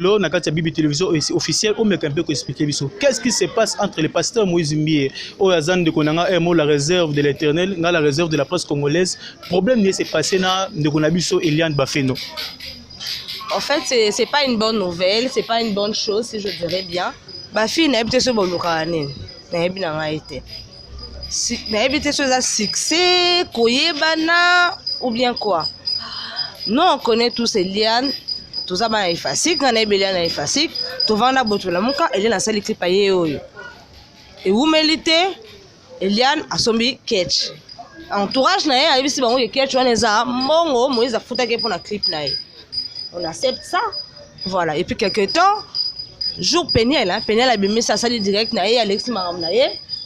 Là, on a quand Bibi télévision officielle, on met un peu expliquer qu'est-ce qui se passe entre le pasteur Moïse Mbie au Azan de Konanga et la réserve de l'Éternel, la réserve de la presse congolaise. Problème n'est c'est passé na de Konabiso Eliane Bafeno. En fait, c'est pas une bonne nouvelle, c'est pas une bonne chose, si je dirais bien. Bafi n'a pas été ce bon locané, n'a pas été. N'a pas été ce succès, koyebana ou bien quoi. Nous on connaît tous Eliane. Tout ça est facile, quand on est bien facile, tout va dans le la muka, Eliane a sali clip aye oyo. Et où mélite, Eliane a sombi catch. Entourage na ye, a vu si bango catch on les a mongo, Moïse a foutu pour la clip na ye. On accepte ça, voilà. Et puis quelques temps, jour Peniel, Peniel a bimé sa sali direct na ye, Alexis Maram na ye.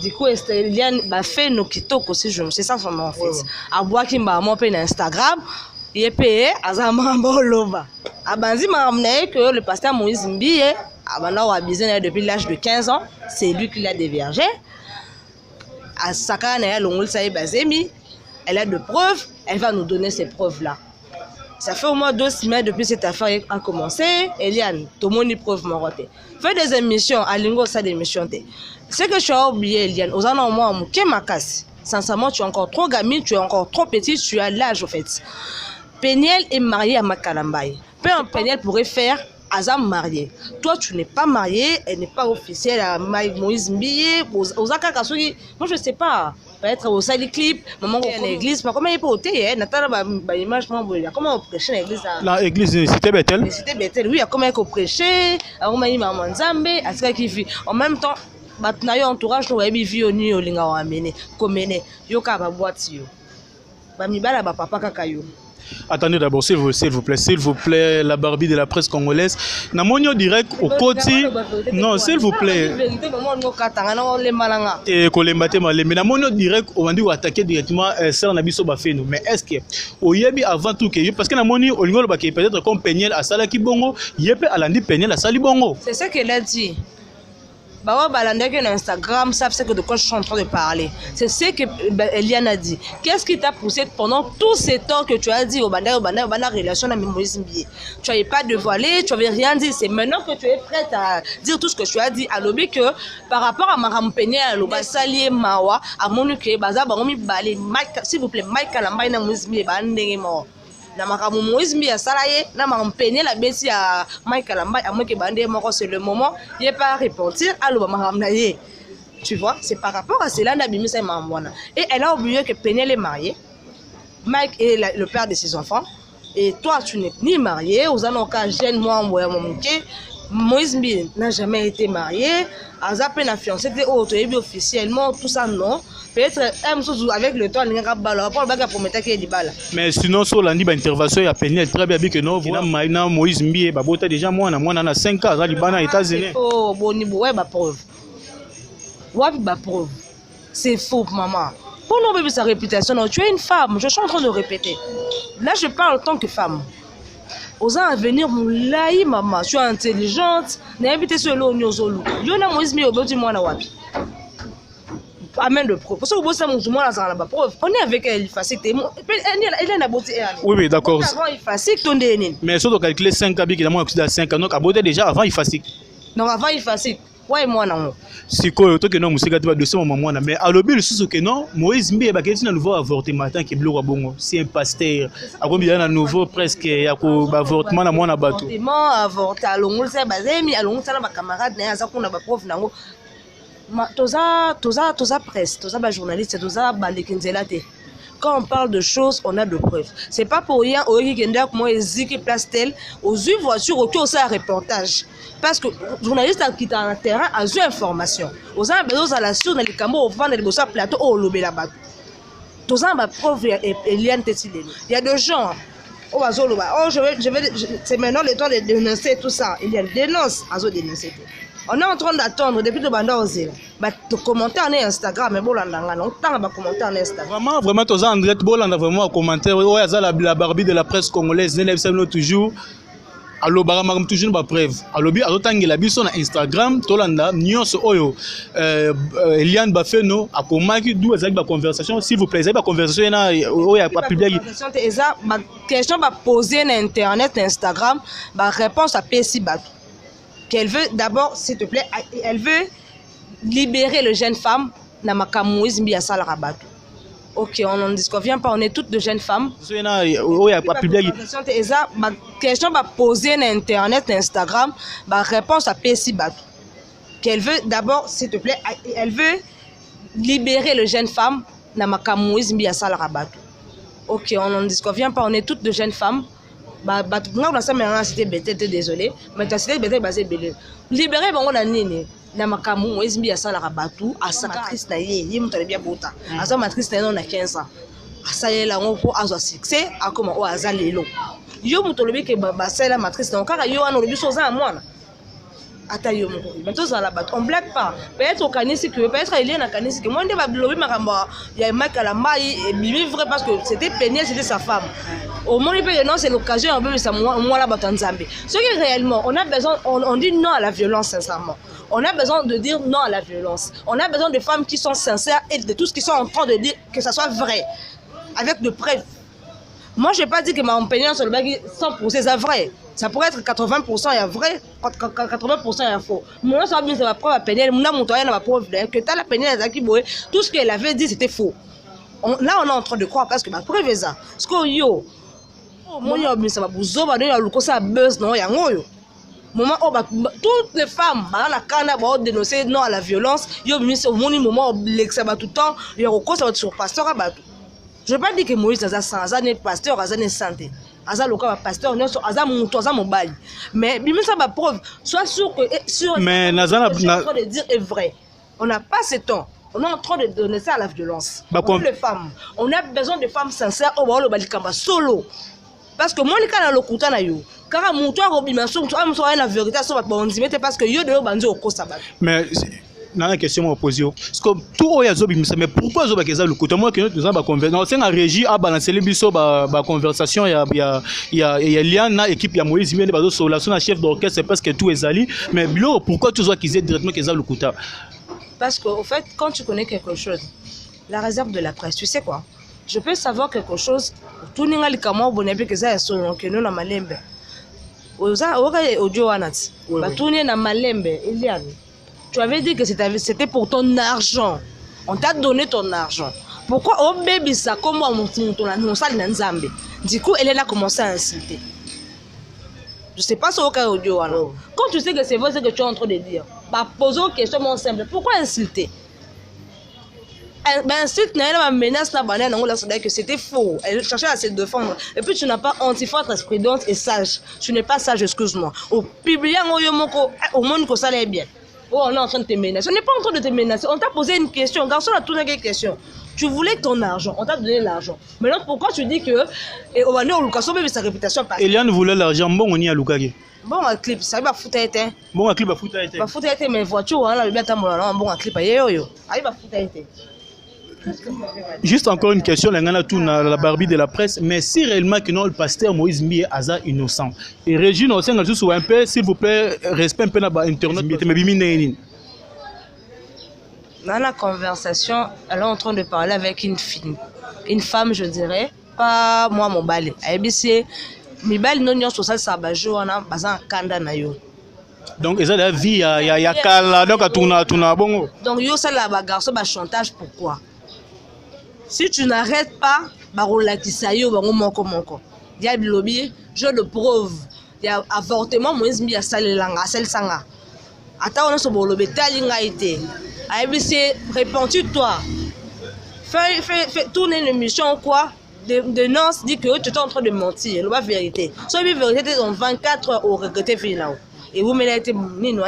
Du coup, Eliane a fait nos kitoko aussi, c'est ça son nom en fait. A boire qui m'a montré sur Instagram. Il est payé à Zamamboloba. Abanzi m'a ramené que le pasteur Moïse Mbie, depuis l'âge de 15 ans, c'est lui qui l'a dévergé. À Sakana, elle a de preuves, elle va nous donner ces preuves-là. Ça fait au moins 2 semaines depuis cette affaire a commencé. Eliane, tout le monde y preuve moroté. Fais des émissions, à Lingo, ça des émissions. Ce que je as oublié, Eliane, aux ans au moins, ma casse. Sincèrement, tu es encore trop gamine, tu es encore trop petite, tu as l'âge au fait. Peniel est marié à Makalambaye. Peniel pourrait faire Azam marié. Toi, tu n'es pas marié, elle n'est pas officielle à Moïse Mbie. Moi, je ne sais pas. Peut-être au sali clip, maman qui est à l'église, mais comment il peut ôter, image, comment on prêche dans l'église? L'église, c'était Bethel? C'était Bethel, oui, comment il faut prêcher, comment il m'a Nzambe, à ce qu'il vit. En même temps, maintenant, entourage, nous avons vu au New York, on a amené, comme amené, yoka ba boîte yo. Ba mi bala ba papa kakayo. Attendez d'abord, s'il vous plaît, la Barbie de la presse congolaise. Namonio direct au côté. Non, s'il vous plaît. Et Kolembate Malé. Mais Namonio direct, on va dire attaquer directement Sœur Nabiso Bafeno. Mais est-ce que, au Yebi avant tout, parce que Namonio, au niveau de peut-être comme Peniel à Salaki Bongo, Yepe Alandi Peniel à Sali Bongo. C'est ce qu'elle a dit. Bah ouais, Instagram savent ce que de quoi je suis en train de parler. C'est ce que Eliane a dit. Qu'est-ce qui t'a poussé pendant tous ces temps que tu as dit au banda relation avec Moïse Mbie? Tu n'avais pas dévoilé, tu n'avais rien dit. C'est maintenant que tu es prête à dire tout ce que tu as dit. À l'objet que par rapport à Maram Peña, à l'objet Salié Mawa, à Monuke, Baza, Baromi Balé, s'il vous plaît, Mike Kalambay na Moïse Mbie, Bandé mort. Moïse Mbie a salarié, n'a pas peigné la bêtise à Mike Kalamba, à moi qui bandé mort, c'est le moment, il n'est pas à repentir, alors tu vois, c'est par rapport à cela, et elle a oublié que Peniel est marié, Mike est le père de ses enfants, et toi tu n'es ni marié, aux cas jeune moi, Moïse Mbie n'a jamais été marié, Azapé n'a fiancé, officiellement, tout ça non. Peut-être avec le temps, il y a mais sinon, sur l'année intervention, il y a Peniel très bien que non, voilà, Moïse Mbie, déjà moi, on a 5 ans, à Liban, aux États-Unis. Oh, bon, ouais, preuve. Ouais, preuve. C'est faux, maman. Pour nous, bébé, sa réputation, non, tu es une femme, je suis en train de répéter. Là, je parle en tant que femme. Aux ans à venir, moulaï, maman, tu es intelligente, n'invite sur l'eau, nyozolu. Yona Moïse Mbie, au bout du mois, na wapi. Amène le preuve. Parce que on est avec elle, facile. Elle est beauté. Oui, d'accord. Avant, il facile, ton déni. Mais surtout calculer 5 habits, il a moins de 5 ans. Donc, à beauté déjà, avant, il facile. Non, avant, il facile. Ouais, moi, non. Si quoi, toi, que non, monsieur, tu vas dossier, maman, mais à l'objet, le sous que non, Moïse Mbie, il y a un nouveau avortement qui est bleu à bon. C'est un pasteur. À combien il y a un nouveau presque, il y a un avortement à moi, à bateau. Avortement, à l'ongles, c'est basé, mais à l'ongles, ça, ma camarade, il y a un prof, toza presse, toza journaliste, toza balekinzelate. Quand on parle de choses, on a de preuves. C'est pas pour rien au Genda comment Eziki place tel aux yeux voitures autour de ça reportage. Parce que journaliste qui est en terrain a eu information. Aux uns besoin à la sur dans les camos au vent de ça plateau au lobé là-bas. Toza ma preuve Eliane Tessilé. Il y a des gens oh c'est maintenant le temps de dénoncer tout ça. Il y a dénonce à dénoncer. On est en train d'attendre depuis le banda osé. Bah, tu commenter en Instagram, mais bon, on t'en va commenter en Instagram. Vraiment, tu as André Bolanda vraiment en commentaire. Oui, la Barbie de la presse congolaise, n'est toujours. Alors, baramam toujours pas preuve. Alors, bi azotangi la biso na Instagram, tolanda nyonso oyo Eliane Bafeno a komaki d'où ezali ba conversation, s'il vous plaît, ezali ba conversation na oyo a publié. Question ba poser na internet, na Instagram, ba réponse à PC ba. qu'elle veut d'abord, s'il te plaît, elle veut libérer les jeunes femmes dans ma Moïse Mbia Sala Rabat. Ok, on n'en disconvient pas, on est toutes de jeunes femmes. La question va poser sur Internet, sur Instagram, la réponse à PSI Batou. Qu'elle veut d'abord, s'il te plaît, elle veut libérer les jeunes femmes dans ma Moïse Mbia Sala Rabat. Ok, on n'en disconvient pas, on est toutes de jeunes femmes. Désolé, mais ta cité est basée belé. Libérer bon on a nini. Na makamu Moïse Mbia Sala Rabatou à sa matrice na ye mutu bien bota. À sa matrice na on a 15 ans. À ça y est là on pour avoir succès à comment o azalelo. Yo mutu lobi ke ba la matrice na kaka yo ana lobi soza à moi. Ata yo moko. Mais tous à la batte, on blague pas. Peut-être au canisi que peut-être il y a un canisi que moi on va lobi makamba il y a Mike à la maille et bibi vrai parce que c'était Péniel, c'était sa femme. Au moins non c'est l'occasion un peu ça moi là batanzambe. Ce qui réellement on a besoin on dit non à la violence sincèrement. On a besoin de dire non à la violence. On a besoin de femmes qui sont sincères et de tout ce qu'ils sont en train de dire que ça soit vrai avec de preuves. Moi je n'ai pas dit que ma opinion sur le bac 100% c'est vrai. Ça pourrait être 80% est vrai, 80% est faux. Moi ça c'est ma preuve à Péniel, mon montoya n'a pas preuve que t'as la Péniel tout ce qu'elle avait dit c'était faux. Là on est en train de croire parce que ma preuve est ça. Ce que yo moi yo ça va bouzo ba yo luko ça buzz non ya ngoyo. Moment toutes les femmes la cana ba dénoncer non à la violence, yo au moment l'ex ba tout temps, yo ko ça va sur pasteur ba. Je ne veux pas dire que Moïse est pasteur, est santé. Aza loka pasteur, aza muto, aza mobile. Mais bimi ça va preuve, sois sûr que mais nazana en train de dire est vrai. On n'a pas ce temps. On est en train de donner ça à la violence. Pour les femmes, on a besoin de femmes sincères au balo balikamba solo. Parce que moi les cas dans le couta na yo. Car muto a robimaso, tu as muto la vérité ça va bon dire parce que yo de banzo au kosabat. Mais dans la question opposée, parce que tout est zobi mais pourquoi zoba keza le côté moi que nous avons conversation c'est la régie à balancer les biso ba conversation il y a Liana équipe il y a Moïse Mbia bazo solation la chef d'orchestre c'est parce que tout est ali mais bilo pourquoi tu vois qu'ils aient directement keza le côté parce que au fait quand tu connais quelque chose la réserve de la presse tu sais quoi je peux savoir quelque chose tout ninga likamo bonepe keza ya solo que nous na malembe oza audio wanati ba tourner na malembe Eliane. Tu avais dit que c'était pour ton argent. On t'a donné ton argent. Pourquoi au bébé ça comme moi mon salle dans Zambie. Du coup, elle a commencé à insulter. Je sais pas ce cas audio là. Quand tu sais que c'est vrai ce que tu es en train de dire, bah pose une question simple. Pourquoi insulter? Ben insulte n'a menace la banane on l'a dit que c'était faux. Elle cherchait à se défendre. Et puis tu n'as pas il faut être prudente et sage. Tu n'es pas sage, excuse-moi. Au public au monde que ça allait bien. Oh, on est en train de te menacer. On n'est pas en train de te menacer. On t'a posé une question. Garçon a tourné une question. Tu voulais ton argent. On t'a donné l'argent. Maintenant, pourquoi tu dis que on va dire Lucas Sobe sa réputation passe. Eliane voulait l'argent. Bon, on y a Lukage. Bon, un clip. Ça va foutre été. Bon, un clip va foutre été. Va foutre été, mais voiture, on a bien un bon clip. Yo. Aïe, va foutre été. Juste encore une question, la Barbie de la presse, mais si réellement que non, le pasteur Moïse Mbia est innocent. Et Régine, on s'en juste un peu, s'il vous plaît, respect un peu dans l'internet. Dans la conversation, elle est en train de parler avec une femme, je dirais, pas moi mon balai. ABC, mes balais non sont ça sabajo, on a bazan kanda na yo. Donc, ils ont la vie, il y a kala, donc à tourna bon. Donc, yo ça la bagarre, ba chantage, pourquoi? Si tu n'arrêtes pas, barola kisayo, bango moko. Il y a le lobby, je le prouve. Il y a avortement, Moïse Mbia salelanga, sel sanga. Attends, on a ce bon lobby, talinga été. ABC, répands-tu-toi. Fais tourner l'émission, quoi. Dénonce, dit que tu es en train de mentir. C'est la vérité. Si la vérité, c'est en 24 heures au regretté final. Et vous m'avez été vidéo.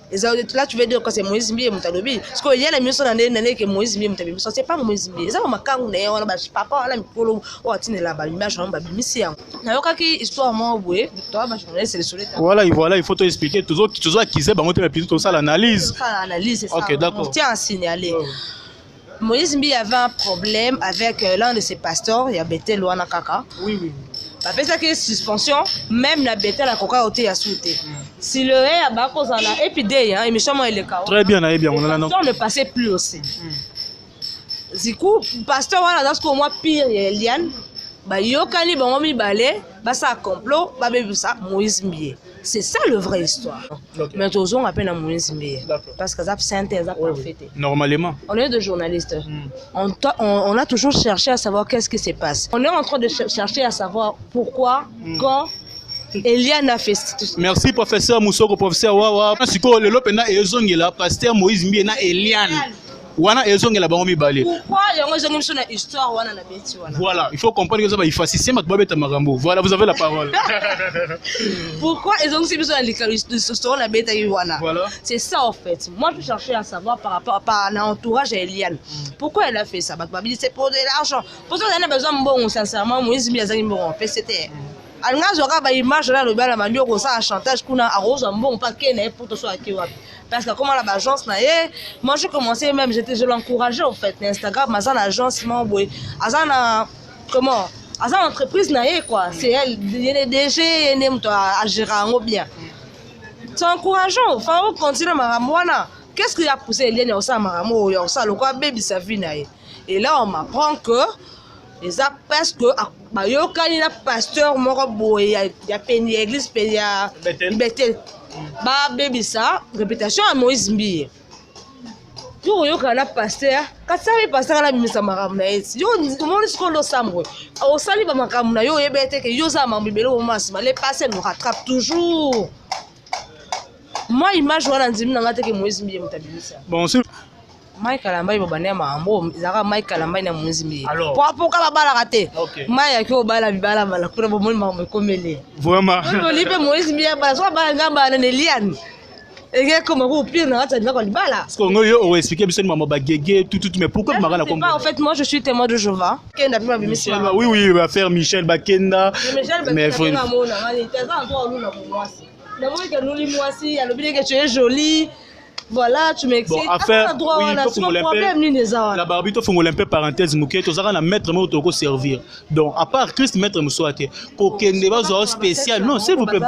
Et là, tu veux dire que c'est Moïse Mbia Moutalobi. Parce qu'il y a la mission dans l'année que Moïse Mbia Moutalobi. Ce n'est pas Moïse Mbia. C'est pas quand on est papa, on a mis polo, on a tenu là-bas, l'image, on a mis ici. Il y a une histoire, moi, oui, c'est le soleil. Voilà, il faut t'expliquer. Toujours qui sait, on a plutôt ça l'analyse. L'analyse, c'est ça. Ok, d'accord. On tient à signaler. Moïse Mbia avait un problème avec l'un de ses pasteurs, il y a Bethel Luana Kaka. Oui. Après ça, qu'il y a suspension, même la Bethel a Kaka ôté à souhaiter. Si le ré a bas cause à la épidémie, il me semble qu'il est chaos. Très bien, on a la non. Ne passait plus aussi. Du coup, pasteur, voilà, dans ce qu'on voit pire, il y a Eliane. Bah, Yokani, bah, on mi balé, bah, ça complot, bah, ça, Moïse Mbia. C'est ça le vrai histoire. Ok. Mais tous on appelle à Moïse Mbié. D'accord. Parce que ça synthèse, ça parfait. Normalement. On est des journalistes. On a toujours cherché à savoir qu'est-ce qui se passe. On est en train de chercher à savoir pourquoi, quand Eliane a fait. Merci professeur Moussoko, professeur Wawa. Siko lelo pena ezongela pasteur Moïse Mbié na Eliane. Wana ezongela bango mibale. Pourquoi yango ezongi biso na histoire wana na beti wana. Voilà, il faut comprendre que ça va il faut assister Makbabeta Marambo. Voilà, vous avez la parole. Pourquoi ezongi biso na l'histoire na beti wana. Voilà. C'est ça en fait. Moi je cherchais à savoir par rapport à l'entourage à Eliane. Pourquoi elle a fait ça? Babi c'est pour de l'argent. Pour ça on a besoin bon sincèrement Moïse Mbié azangi bon fait c'était alanga zoka ba image là le bala mandio ko ça chantage kuna arrose bon pas kene pour to so akiwa. Parce que comme l'agence na moi je commençais même je l'encourageais en fait Instagram azan agence mamboy azan comment azan entreprise na quoi c'est elle les DG ne mto à gérer en bien c'est encourageant enfin on continue maramwana qu'est-ce qui a poussé Eliane au ça maramo au ça le quoi baby sa vie na et là on m'apprend que les a presque bayokani na pasteur moko boye ya peni église pe ya Bethel ba baby ça réputation à Moïse Mbié yo yoka na pasteur katsabi pasteur na bimisa makambo na eti yo monde sikolo samwe au sali ba makambo na yo yebete ke yo za mambibelo au masima les pasteurs nous rattrapent toujours moi image wana ndimi na ngate ke Moïse Mbié mutabimisa Bon, c'est Mike Kalambai babane mambo zaka Mike Kalambai na Moïse Mbié pour ka babala raté Mike ki obala bibala bala kuna bo moni mambo komele vraiment. on lipe Moïse Mbié bala so bala ngamba na Eliane et comment vous pire na ngata ndako libala Parce qu'on a expliqué biso maman ba gege tout mais pourquoi marana comme en fait moi je suis témoin de Jéhovah kenda bima bimisi oui oui va faire Michel Bakenda mais frère na mona ngani teza ndo oluna mwasi na moi que nous li mwasi alobile que tu es jolie. Voilà, tu m'excites. Bon, affaire, oui, il faut la Barbie, il faut que parenthèse, mouké, tu as maître mot pour servir. Donc, à part Christ, maître moussouate, pour qu'il n'y ait pas spécial. Non, s'il vous plaît.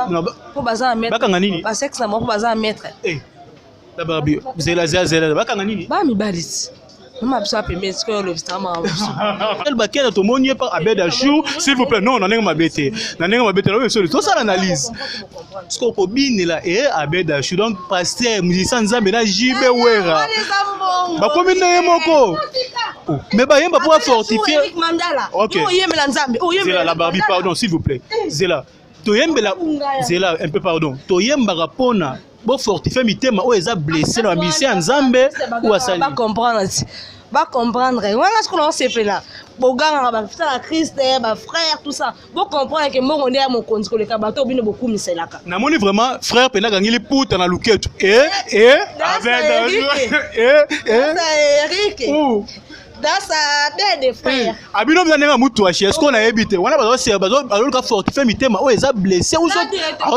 Pour bazar maître. Bakangani. Parce que ça m'a pour bazar maître. Eh, la Barbie, zela zela, bakangani. Ba mi balis. Non, absolument pas, mais ce que le vistement. Quel baquet de ton monier par Abed Achou, s'il vous plaît, non, on n'a pas bêté. On n'a pas bêté, tout ça l'analyse. Ce qu'on peut bien là, et Abed Achou, donc pasteur, musicien, Zambena, Jibe Wera. Bah, combien de moko? Mais bah, il va pouvoir fortifier. Ok. Zela, la Barbie, pardon, s'il vous plaît. Zela, Toyembela, Zela, un peu pardon. Toyemba Rapona. Bon fortifier mitema o eza blessé na mission Nzambe ou asali ba comprendre wana ce qu'on sait là boganga ba fita la Christ ba frère tout ça bon comprendre que mon est à mon compte que le kabato bino beaucoup miselaka na moni vraiment frère pena gangili puta na luketu avec Eric dans sa belle frère abino mzanenga mutu achi est-ce qu'on a évité wana bazo ka fortifier mitema o eza blessé ou so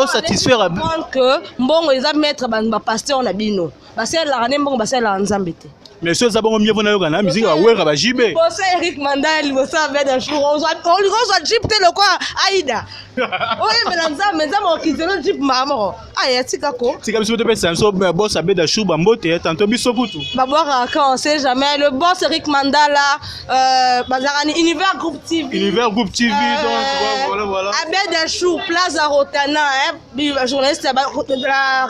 satisfaire que mbongo eza mettre ba pasteur na bino ba c'est la rané mbongo ba c'est la Nzambe te mais ceux zabongo mieux vona yoka na musique ba wera ba jibe bon c'est Eric Mandal bo ça avec un jour on soit jeep te le quoi Aïda oui mais Nzambe okizelo jeep mamo aya tika ko tika biso te pesa so boss Abed Achou bambote tantôt biso kutu ba boire quand on sait jamais le boss Eric Mandala bazarani Univers Group TV donc voilà Abed Achou Plaza Rotana journaliste de la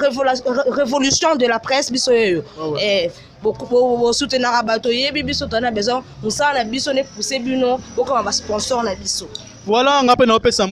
révolution de la presse biso et beaucoup soutenir bato yebi biso tona besoin musala biso ne pousser bino beaucoup ba sponsor na biso voilà on appelle